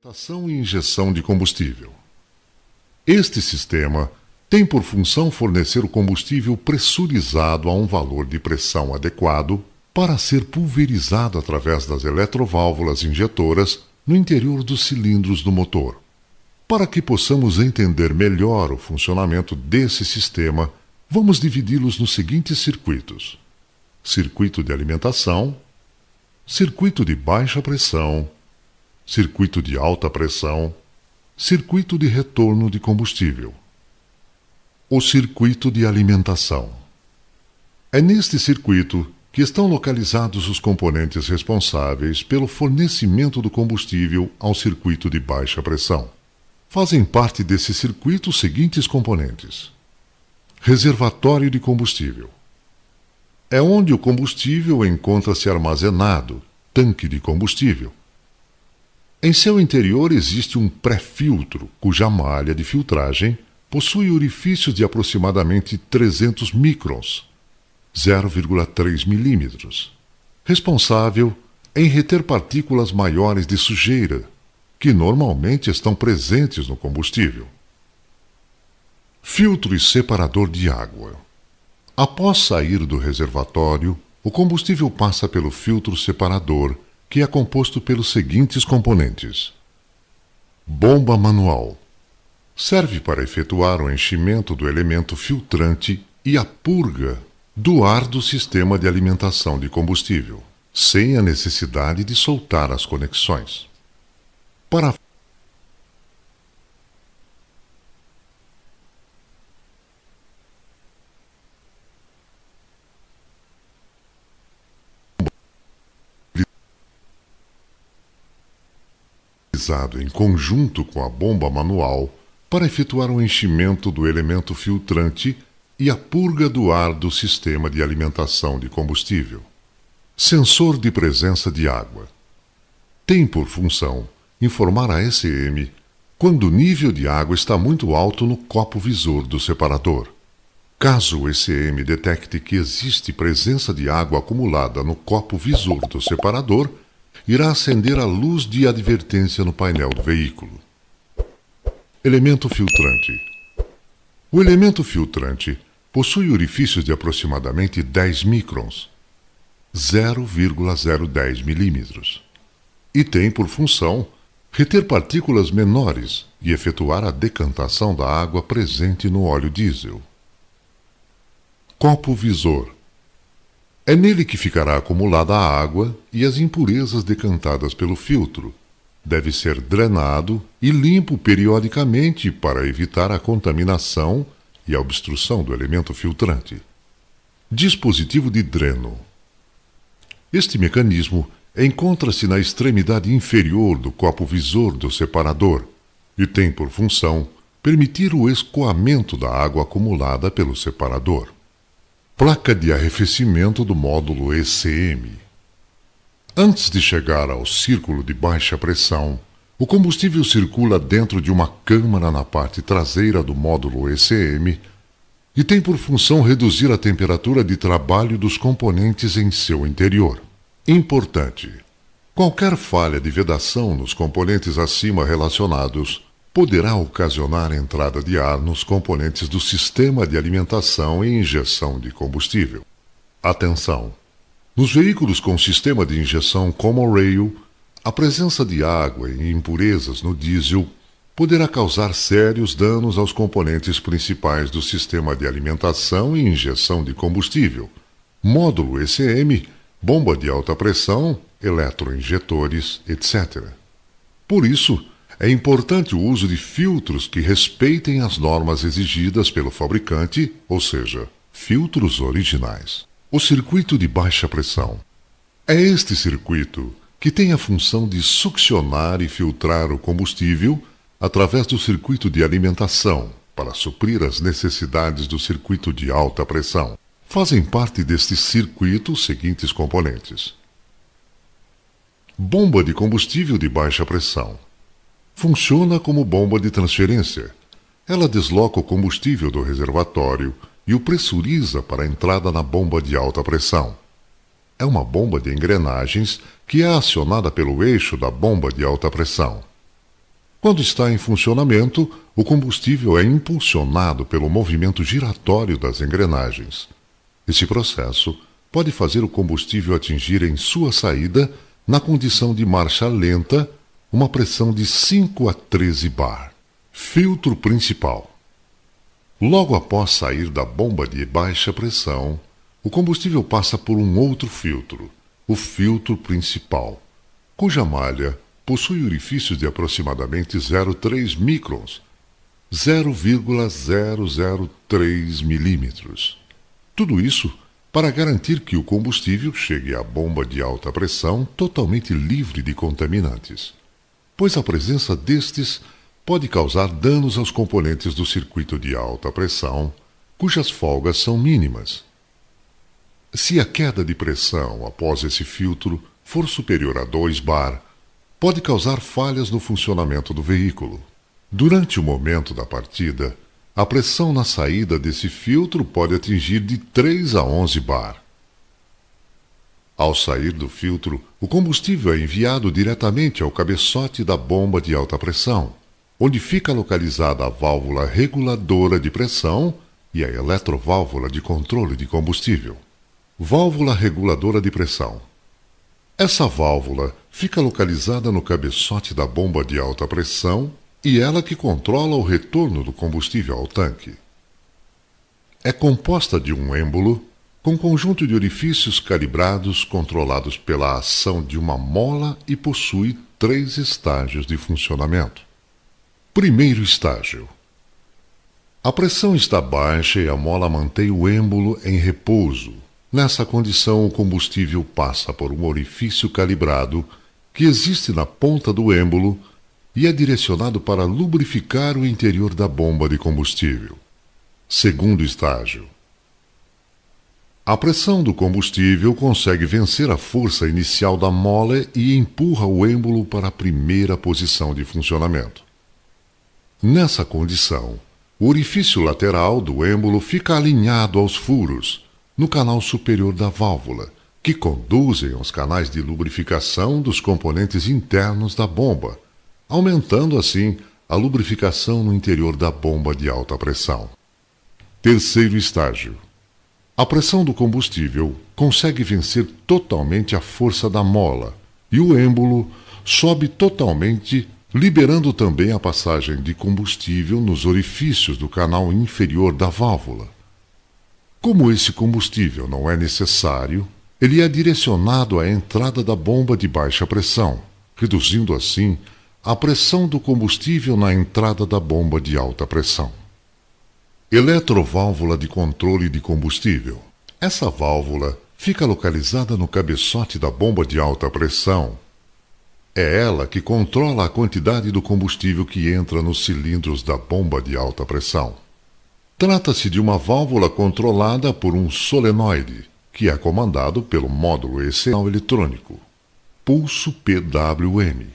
Alimentação e injeção de combustível. Este sistema tem por função fornecer o combustível pressurizado a um valor de pressão adequado para ser pulverizado através das eletroválvulas injetoras no interior dos cilindros do motor. Para que possamos entender melhor o funcionamento desse sistema, vamos dividi-los nos seguintes circuitos: circuito de alimentação, circuito de baixa pressão, circuito de alta pressão, circuito de retorno de combustível. O circuito de alimentação. É neste circuito que estão localizados os componentes responsáveis pelo fornecimento do combustível ao circuito de baixa pressão. Fazem parte desse circuito os seguintes componentes: reservatório de combustível. É onde o combustível encontra-se armazenado, tanque de combustível. Em seu interior existe um pré-filtro, cuja malha de filtragem possui orifícios de aproximadamente 300 microns, 0,3 milímetros, responsável em reter partículas maiores de sujeira, que normalmente estão presentes no combustível. Filtro e separador de água. Após sair do reservatório, o combustível passa pelo filtro separador, que é composto pelos seguintes componentes: bomba manual. Serve para efetuar o enchimento do elemento filtrante e a purga do ar do sistema de alimentação de combustível, sem a necessidade de soltar as conexões. Para em conjunto com a bomba manual para efetuar o enchimento do elemento filtrante e a purga do ar do sistema de alimentação de combustível. Sensor de presença de água. Tem por função informar a ECM quando o nível de água está muito alto no copo visor do separador. Caso o ECM detecte que existe presença de água acumulada no copo visor do separador, irá acender a luz de advertência no painel do veículo. Elemento filtrante. O elemento filtrante possui orifícios de aproximadamente 10 microns, 0,010 milímetros, e tem por função reter partículas menores e efetuar a decantação da água presente no óleo diesel. Copo visor. É nele que ficará acumulada a água e as impurezas decantadas pelo filtro. Deve ser drenado e limpo periodicamente para evitar a contaminação e a obstrução do elemento filtrante. Dispositivo de dreno. Este mecanismo encontra-se na extremidade inferior do copo visor do separador e tem por função permitir o escoamento da água acumulada pelo separador. Placa de arrefecimento do módulo ECM. Antes de chegar ao círculo de baixa pressão, o combustível circula dentro de uma câmara na parte traseira do módulo ECM e tem por função reduzir a temperatura de trabalho dos componentes em seu interior. Importante: qualquer falha de vedação nos componentes acima relacionados poderá ocasionar a entrada de ar nos componentes do sistema de alimentação e injeção de combustível. Atenção! Nos veículos com sistema de injeção Common Rail, a presença de água e impurezas no diesel poderá causar sérios danos aos componentes principais do sistema de alimentação e injeção de combustível, módulo ECM, bomba de alta pressão, eletroinjetores, etc. Por isso, é importante o uso de filtros que respeitem as normas exigidas pelo fabricante, ou seja, filtros originais. O circuito de baixa pressão. É este circuito que tem a função de succionar e filtrar o combustível através do circuito de alimentação para suprir as necessidades do circuito de alta pressão. Fazem parte deste circuito os seguintes componentes: bomba de combustível de baixa pressão. Funciona como bomba de transferência. Ela desloca o combustível do reservatório e o pressuriza para a entrada na bomba de alta pressão. É uma bomba de engrenagens que é acionada pelo eixo da bomba de alta pressão. Quando está em funcionamento, o combustível é impulsionado pelo movimento giratório das engrenagens. Esse processo pode fazer o combustível atingir em sua saída, na condição de marcha lenta, uma pressão de 5 a 13 bar. Filtro principal. Logo após sair da bomba de baixa pressão, o combustível passa por um outro filtro, o filtro principal, cuja malha possui orifícios de aproximadamente 0,3 microns, 0,003 milímetros. Tudo isso para garantir que o combustível chegue à bomba de alta pressão totalmente livre de contaminantes, pois a presença destes pode causar danos aos componentes do circuito de alta pressão, cujas folgas são mínimas. Se a queda de pressão após esse filtro for superior a 2 bar, pode causar falhas no funcionamento do veículo. Durante o momento da partida, a pressão na saída desse filtro pode atingir de 3 a 11 bar. Ao sair do filtro, o combustível é enviado diretamente ao cabeçote da bomba de alta pressão, onde fica localizada a válvula reguladora de pressão e a eletroválvula de controle de combustível. Válvula reguladora de pressão. Essa válvula fica localizada no cabeçote da bomba de alta pressão e ela que controla o retorno do combustível ao tanque. É composta de um êmbolo com conjunto de orifícios calibrados controlados pela ação de uma mola e possui 3 estágios de funcionamento. Primeiro estágio. A pressão está baixa e a mola mantém o êmbolo em repouso. Nessa condição, o combustível passa por um orifício calibrado que existe na ponta do êmbolo e é direcionado para lubrificar o interior da bomba de combustível. Segundo estágio. A pressão do combustível consegue vencer a força inicial da mola e empurra o êmbolo para a primeira posição de funcionamento. Nessa condição, o orifício lateral do êmbolo fica alinhado aos furos, no canal superior da válvula, que conduzem aos canais de lubrificação dos componentes internos da bomba, aumentando assim a lubrificação no interior da bomba de alta pressão. Terceiro estágio. A pressão do combustível consegue vencer totalmente a força da mola e o êmbolo sobe totalmente, liberando também a passagem de combustível nos orifícios do canal inferior da válvula. Como esse combustível não é necessário, ele é direcionado à entrada da bomba de baixa pressão, reduzindo assim a pressão do combustível na entrada da bomba de alta pressão. Eletroválvula de controle de combustível. Essa válvula fica localizada no cabeçote da bomba de alta pressão. É ela que controla a quantidade do combustível que entra nos cilindros da bomba de alta pressão. Trata-se de uma válvula controlada por um solenoide, que é comandado pelo módulo ECM eletrônico, pulso PWM,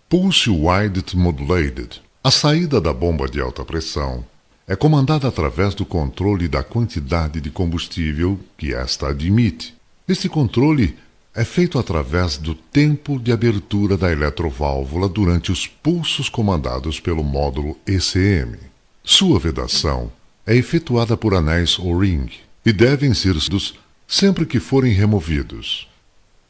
Pulse Width Modulated. A saída da bomba de alta pressão é comandada através do controle da quantidade de combustível que esta admite. Esse controle é feito através do tempo de abertura da eletroválvula durante os pulsos comandados pelo módulo ECM. Sua vedação é efetuada por anéis O-ring e devem ser usados sempre que forem removidos.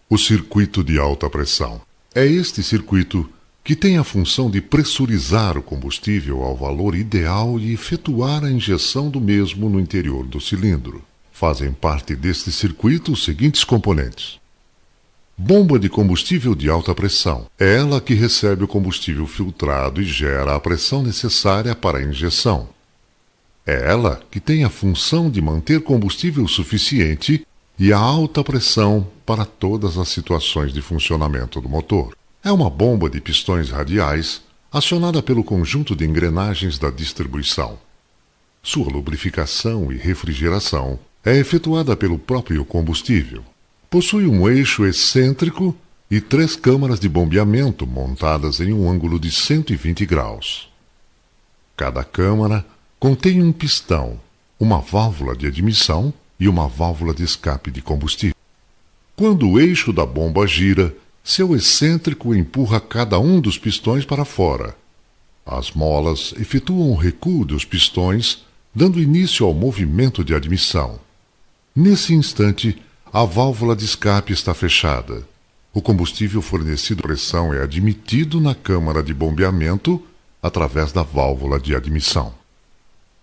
O circuito de alta pressão. É este circuito que tem a função de pressurizar o combustível ao valor ideal e efetuar a injeção do mesmo no interior do cilindro. Fazem parte deste circuito os seguintes componentes. Bomba de combustível de alta pressão. É ela que recebe o combustível filtrado e gera a pressão necessária para a injeção. É ela que tem a função de manter combustível suficiente e a alta pressão para todas as situações de funcionamento do motor. É uma bomba de pistões radiais acionada pelo conjunto de engrenagens da distribuição. Sua lubrificação e refrigeração é efetuada pelo próprio combustível. Possui um eixo excêntrico e 3 câmaras de bombeamento montadas em um ângulo de 120 graus. Cada câmara contém um pistão, uma válvula de admissão e uma válvula de escape de combustível. Quando o eixo da bomba gira, seu excêntrico empurra cada um dos pistões para fora, As molas efetuam o recuo dos pistões, dando início ao movimento de admissão. Nesse instante, a válvula de escape está fechada. O combustível fornecido à pressão é admitido na câmara de bombeamento através da válvula de admissão.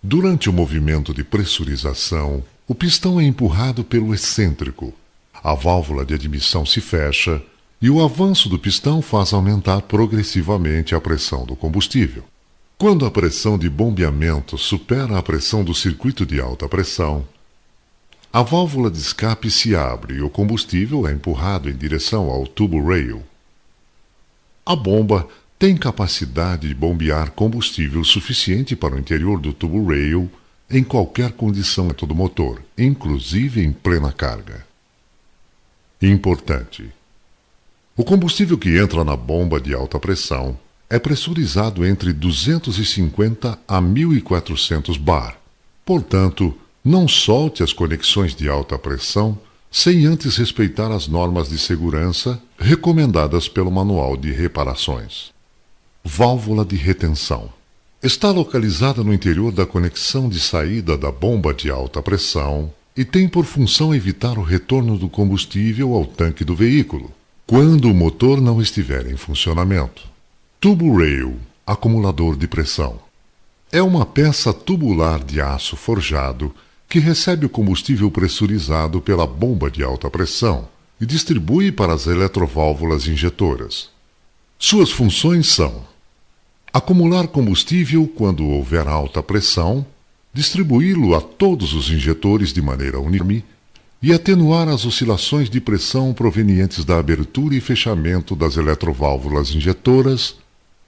Durante o movimento de pressurização, o pistão é empurrado pelo excêntrico. A válvula de admissão se fecha e o avanço do pistão faz aumentar progressivamente a pressão do combustível. Quando a pressão de bombeamento supera a pressão do circuito de alta pressão, a válvula de escape se abre e o combustível é empurrado em direção ao tubo rail. A bomba tem capacidade de bombear combustível suficiente para o interior do tubo rail em qualquer condição do motor, inclusive em plena carga. Importante: o combustível que entra na bomba de alta pressão é pressurizado entre 250 a 1.400 bar. Portanto, não solte as conexões de alta pressão sem antes respeitar as normas de segurança recomendadas pelo Manual de Reparações. Válvula de retenção. Está localizada no interior da conexão de saída da bomba de alta pressão e tem por função evitar o retorno do combustível ao tanque do veículo, quando o motor não estiver em funcionamento. Tubo rail, acumulador de pressão. É uma peça tubular de aço forjado que recebe o combustível pressurizado pela bomba de alta pressão e distribui para as eletroválvulas injetoras. Suas funções são: acumular combustível quando houver alta pressão, distribuí-lo a todos os injetores de maneira uniforme e atenuar as oscilações de pressão provenientes da abertura e fechamento das eletroválvulas injetoras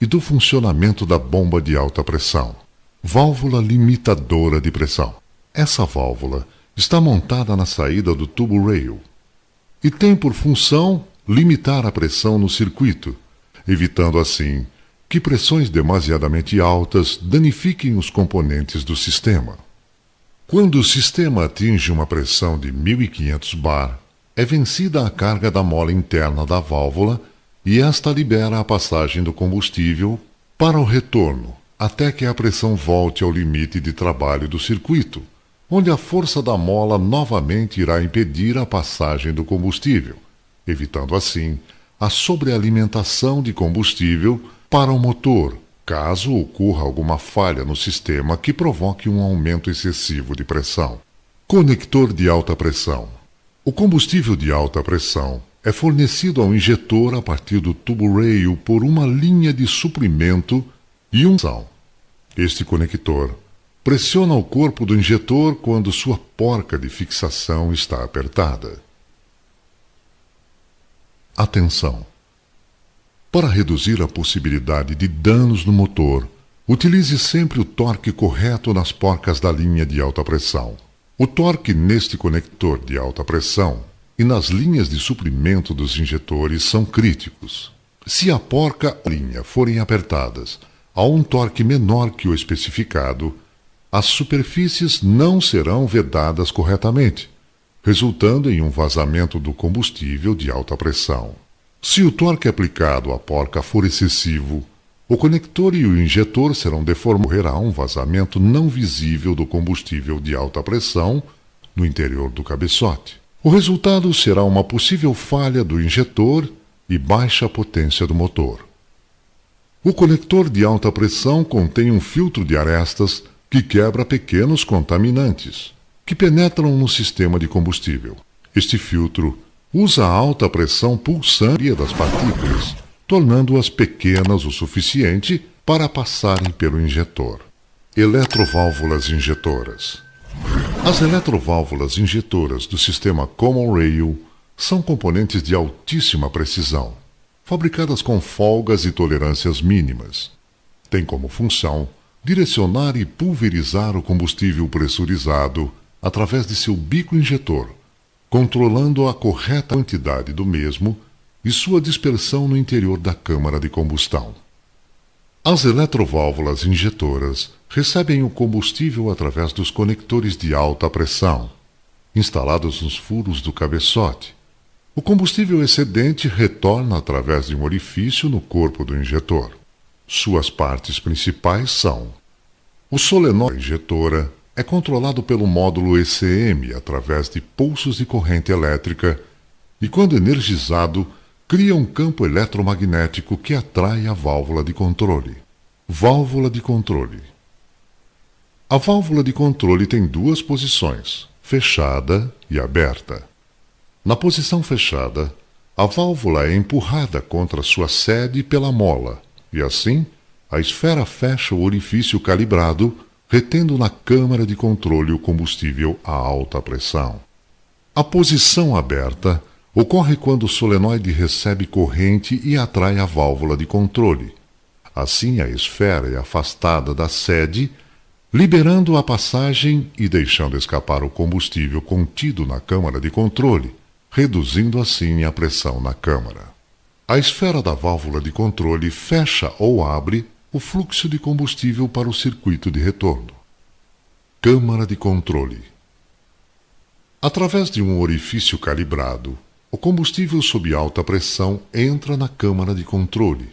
e do funcionamento da bomba de alta pressão. Válvula limitadora de pressão. Essa válvula está montada na saída do tubo rail e tem por função limitar a pressão no circuito, evitando assim que pressões demasiadamente altas danifiquem os componentes do sistema. Quando o sistema atinge uma pressão de 1.500 bar, é vencida a carga da mola interna da válvula e esta libera a passagem do combustível para o retorno, até que a pressão volte ao limite de trabalho do circuito, onde a força da mola novamente irá impedir a passagem do combustível, evitando assim a sobrealimentação de combustível para o motor, caso ocorra alguma falha no sistema que provoque um aumento excessivo de pressão. Conector de alta pressão. O combustível de alta pressão é fornecido ao injetor a partir do tubo rail por uma linha de suprimento e um sal. Este conector pressiona o corpo do injetor quando sua porca de fixação está apertada. Atenção! Para reduzir a possibilidade de danos no motor, utilize sempre o torque correto nas porcas da linha de alta pressão. O torque neste conector de alta pressão e nas linhas de suprimento dos injetores são críticos. Se a porca e a linha forem apertadas a um torque menor que o especificado, as superfícies não serão vedadas corretamente, resultando em um vazamento do combustível de alta pressão. Se o torque aplicado à porca for excessivo, o conector e o injetor serão deformados e ocorrerá um vazamento não visível do combustível de alta pressão no interior do cabeçote. O resultado será uma possível falha do injetor e baixa potência do motor. O conector de alta pressão contém um filtro de arestas que quebra pequenos contaminantes, que penetram no sistema de combustível. Este filtro usa a alta pressão pulsante das partículas, tornando-as pequenas o suficiente para passarem pelo injetor. Eletroválvulas injetoras. As eletroválvulas injetoras do sistema Common Rail são componentes de altíssima precisão, fabricadas com folgas e tolerâncias mínimas. Têm como função direcionar e pulverizar o combustível pressurizado através de seu bico injetor, controlando a correta quantidade do mesmo e sua dispersão no interior da câmara de combustão. As eletroválvulas injetoras recebem o combustível através dos conectores de alta pressão, instalados nos furos do cabeçote. O combustível excedente retorna através de um orifício no corpo do injetor. Suas partes principais são: o solenoide injetora é controlado pelo módulo ECM através de pulsos de corrente elétrica e, quando energizado, cria um campo eletromagnético que atrai a válvula de controle. Válvula de controle. A válvula de controle tem duas posições, fechada e aberta. Na posição fechada, a válvula é empurrada contra sua sede pela mola e, assim, a esfera fecha o orifício calibrado, retendo na câmara de controle o combustível a alta pressão. A posição aberta ocorre quando o solenoide recebe corrente e atrai a válvula de controle. Assim, a esfera é afastada da sede, liberando a passagem e deixando escapar o combustível contido na câmara de controle, reduzindo assim a pressão na câmara. A esfera da válvula de controle fecha ou abre o fluxo de combustível para o circuito de retorno. Câmara de controle. Através de um orifício calibrado, o combustível sob alta pressão entra na câmara de controle.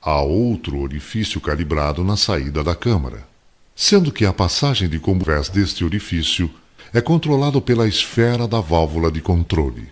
Há outro orifício calibrado na saída da câmara, sendo que a passagem de combustível deste orifício é controlado pela esfera da válvula de controle,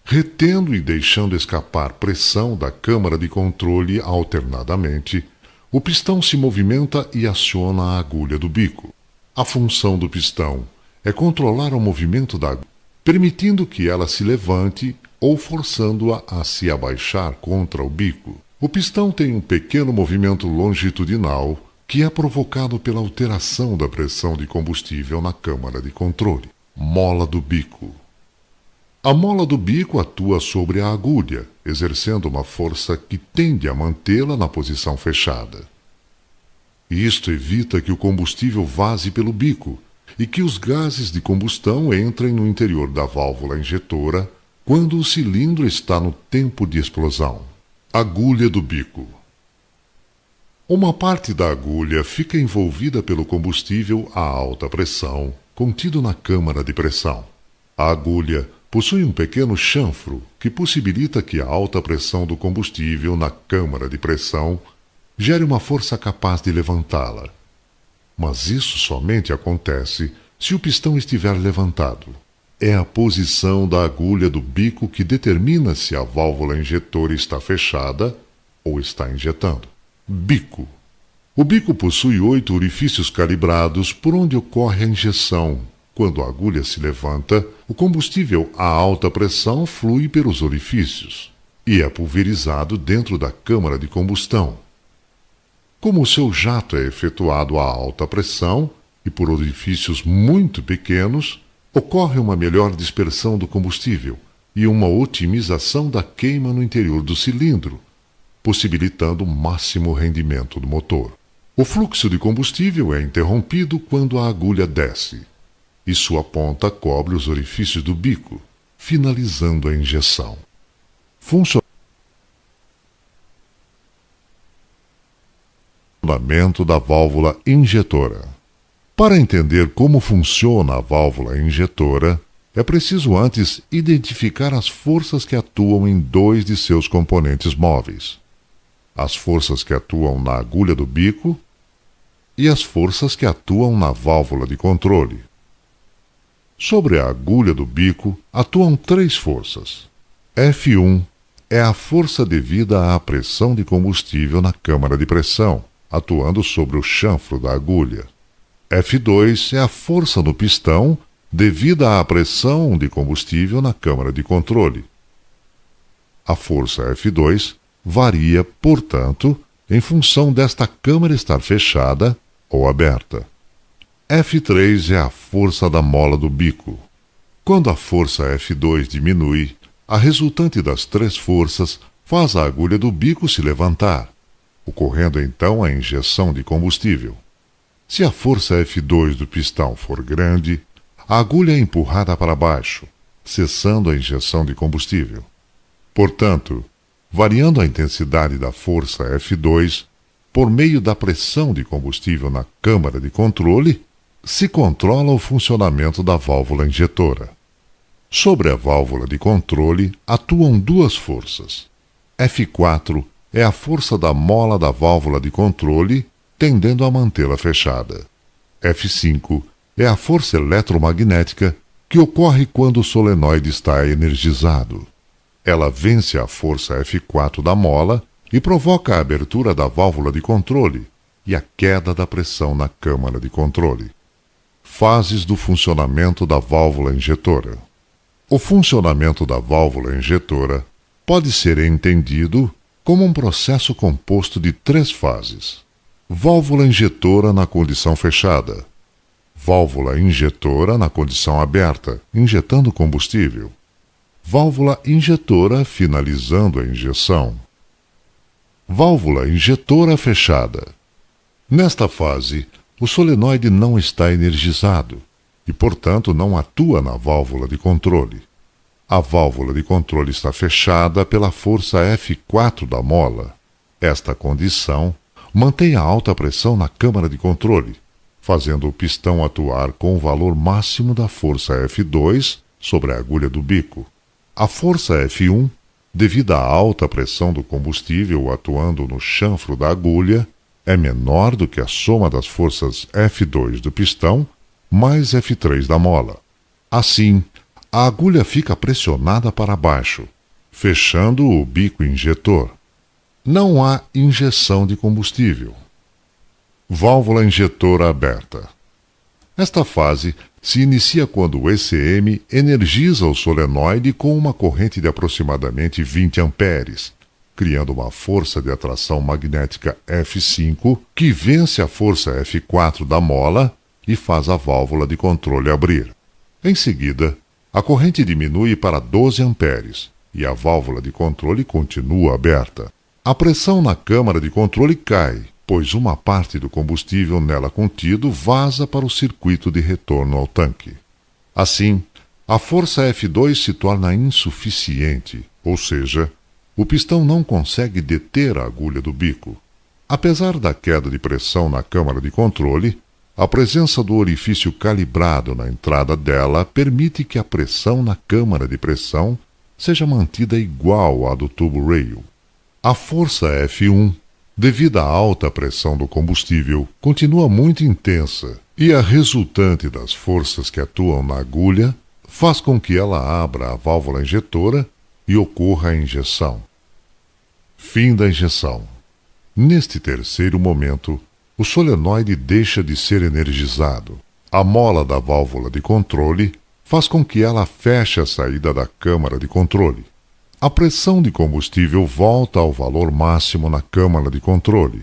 retendo e deixando escapar pressão da câmara de controle alternadamente. O pistão se movimenta e aciona a agulha do bico. A função do pistão é controlar o movimento da agulha, permitindo que ela se levante ou forçando-a a se abaixar contra o bico. O pistão tem um pequeno movimento longitudinal que é provocado pela alteração da pressão de combustível na câmara de controle. Mola do bico. A mola do bico atua sobre a agulha, exercendo uma força que tende a mantê-la na posição fechada. Isto evita que o combustível vaze pelo bico e que os gases de combustão entrem no interior da válvula injetora quando o cilindro está no tempo de explosão. Agulha do bico. Uma parte da agulha fica envolvida pelo combustível a alta pressão contido na câmara de pressão. A agulha possui um pequeno chanfro que possibilita que a alta pressão do combustível na câmara de pressão gere uma força capaz de levantá-la. Mas isso somente acontece se o pistão estiver levantado. É a posição da agulha do bico que determina se a válvula injetora está fechada ou está injetando. Bico. O bico possui 8 orifícios calibrados por onde ocorre a injeção. Quando a agulha se levanta, o combustível a alta pressão flui pelos orifícios e é pulverizado dentro da câmara de combustão. Como o seu jato é efetuado a alta pressão e por orifícios muito pequenos, ocorre uma melhor dispersão do combustível e uma otimização da queima no interior do cilindro, possibilitando o máximo rendimento do motor. O fluxo de combustível é interrompido quando a agulha desce, e sua ponta cobre os orifícios do bico, finalizando a injeção. Funcionamento da válvula injetora. Para entender como funciona a válvula injetora, é preciso antes identificar as forças que atuam em 2 de seus componentes móveis: as forças que atuam na agulha do bico e as forças que atuam na válvula de controle. Sobre a agulha do bico atuam 3 forças. F1 é a força devida à pressão de combustível na câmara de pressão, atuando sobre o chanfro da agulha. F2 é a força no pistão devida à pressão de combustível na câmara de controle. A força F2 varia, portanto, em função desta câmara estar fechada ou aberta. F3 é a força da mola do bico. Quando a força F2 diminui, a resultante das 3 forças faz a agulha do bico se levantar, ocorrendo então a injeção de combustível. Se a força F2 do pistão for grande, a agulha é empurrada para baixo, cessando a injeção de combustível. Portanto, variando a intensidade da força F2, por meio da pressão de combustível na câmara de controle, se controla o funcionamento da válvula injetora. Sobre a válvula de controle atuam 2 forças. F4 é a força da mola da válvula de controle, tendendo a mantê-la fechada. F5 é a força eletromagnética que ocorre quando o solenoide está energizado. Ela vence a força F4 da mola e provoca a abertura da válvula de controle e a queda da pressão na câmara de controle. Fases do funcionamento da válvula injetora. O funcionamento da válvula injetora pode ser entendido como um processo composto de 3 fases. Válvula injetora na condição fechada. Válvula injetora na condição aberta, injetando combustível. Válvula injetora finalizando a injeção. Válvula injetora fechada. Nesta fase, o solenoide não está energizado e, portanto, não atua na válvula de controle. A válvula de controle está fechada pela força F4 da mola. Esta condição mantém a alta pressão na câmara de controle, fazendo o pistão atuar com o valor máximo da força F2 sobre a agulha do bico. A força F1, devido à alta pressão do combustível atuando no chanfro da agulha, é menor do que a soma das forças F2 do pistão mais F3 da mola. Assim, a agulha fica pressionada para baixo, fechando o bico injetor. Não há injeção de combustível. Válvula injetora aberta. Esta fase se inicia quando o ECM energiza o solenoide com uma corrente de aproximadamente 20 amperes, criando uma força de atração magnética F5 que vence a força F4 da mola e faz a válvula de controle abrir. Em seguida, a corrente diminui para 12 amperes e a válvula de controle continua aberta. A pressão na câmara de controle cai, pois uma parte do combustível nela contido vaza para o circuito de retorno ao tanque. Assim, a força F2 se torna insuficiente, ou seja, o pistão não consegue deter a agulha do bico. Apesar da queda de pressão na câmara de controle, a presença do orifício calibrado na entrada dela permite que a pressão na câmara de pressão seja mantida igual à do tubo rail. A força F1, devido à alta pressão do combustível, continua muito intensa e a resultante das forças que atuam na agulha faz com que ela abra a válvula injetora e ocorra a injeção. Fim da injeção. Neste terceiro momento, o solenoide deixa de ser energizado. A mola da válvula de controle faz com que ela feche a saída da câmara de controle. A pressão de combustível volta ao valor máximo na câmara de controle,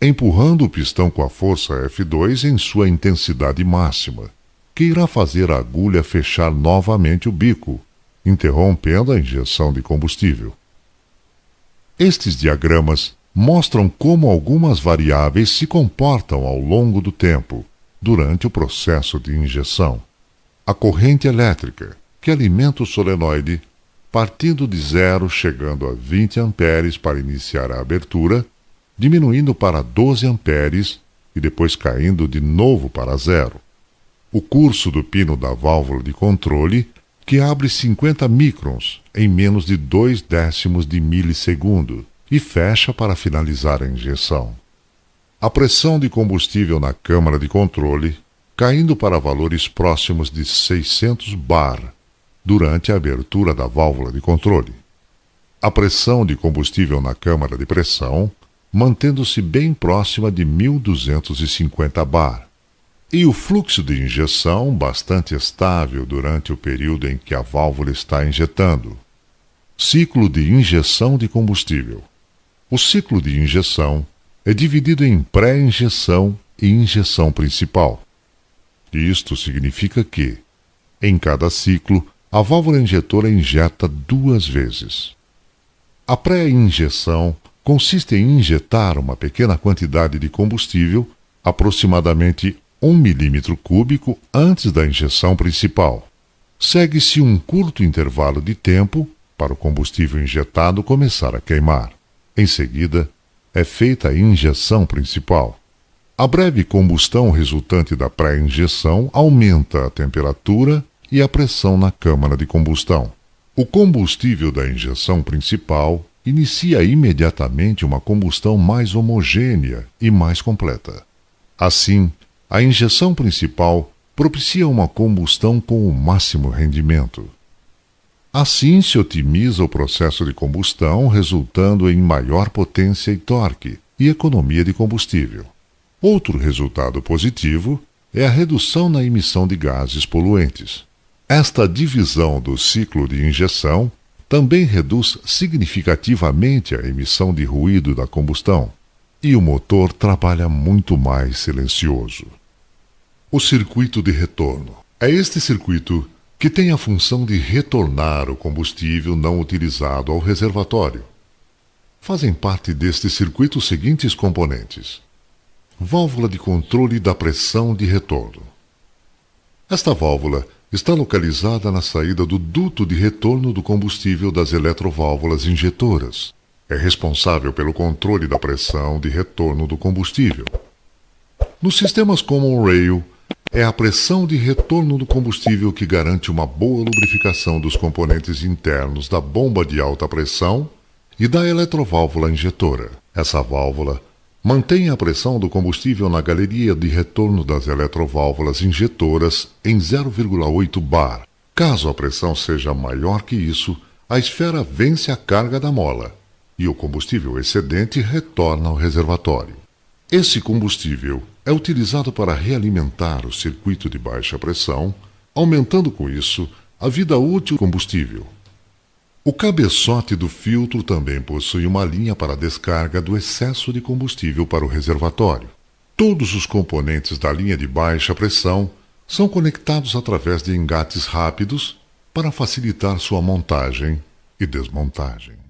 empurrando o pistão com a força F2 em sua intensidade máxima, que irá fazer a agulha fechar novamente o bico, interrompendo a injeção de combustível. Estes diagramas mostram como algumas variáveis se comportam ao longo do tempo, durante o processo de injeção. A corrente elétrica, que alimenta o solenoide, partindo de 0 chegando a 20 amperes para iniciar a abertura, diminuindo para 12 amperes e depois caindo de novo para 0. O curso do pino da válvula de controle, que abre 50 microns em menos de 0,2 de milissegundo e fecha para finalizar a injeção. A pressão de combustível na câmara de controle, caindo para valores próximos de 600 bar, durante a abertura da válvula de controle. A pressão de combustível na câmara de pressão, mantendo-se bem próxima de 1250 bar. E o fluxo de injeção bastante estável durante o período em que a válvula está injetando. Ciclo de injeção de combustível. O ciclo de injeção é dividido em pré-injeção e injeção principal. Isto significa que, em cada ciclo, a válvula injetora injeta 2 vezes. A pré-injeção consiste em injetar uma pequena quantidade de combustível, aproximadamente 1 milímetro cúbico antes da injeção principal. Segue-se um curto intervalo de tempo para o combustível injetado começar a queimar. Em seguida, é feita a injeção principal. A breve combustão resultante da pré-injeção aumenta a temperatura e a pressão na câmara de combustão. O combustível da injeção principal inicia imediatamente uma combustão mais homogênea e mais completa. Assim, a injeção principal propicia uma combustão com o máximo rendimento. Assim se otimiza o processo de combustão, resultando em maior potência e torque e economia de combustível. Outro resultado positivo é a redução na emissão de gases poluentes. Esta divisão do ciclo de injeção também reduz significativamente a emissão de ruído da combustão, e o motor trabalha muito mais silencioso. O circuito de retorno. É este circuito que tem a função de retornar o combustível não utilizado ao reservatório. Fazem parte deste circuito os seguintes componentes: válvula de controle da pressão de retorno. Esta válvula está localizada na saída do duto de retorno do combustível das eletroválvulas injetoras. É responsável pelo controle da pressão de retorno do combustível. Nos sistemas Common Rail, é a pressão de retorno do combustível que garante uma boa lubrificação dos componentes internos da bomba de alta pressão e da eletroválvula injetora. Essa válvula mantém a pressão do combustível na galeria de retorno das eletroválvulas injetoras em 0,8 bar. Caso a pressão seja maior que isso, a esfera vence a carga da mola e o combustível excedente retorna ao reservatório. Esse combustível é utilizado para realimentar o circuito de baixa pressão, aumentando com isso a vida útil do combustível. O cabeçote do filtro também possui uma linha para a descarga do excesso de combustível para o reservatório. Todos os componentes da linha de baixa pressão são conectados através de engates rápidos para facilitar sua montagem e desmontagem.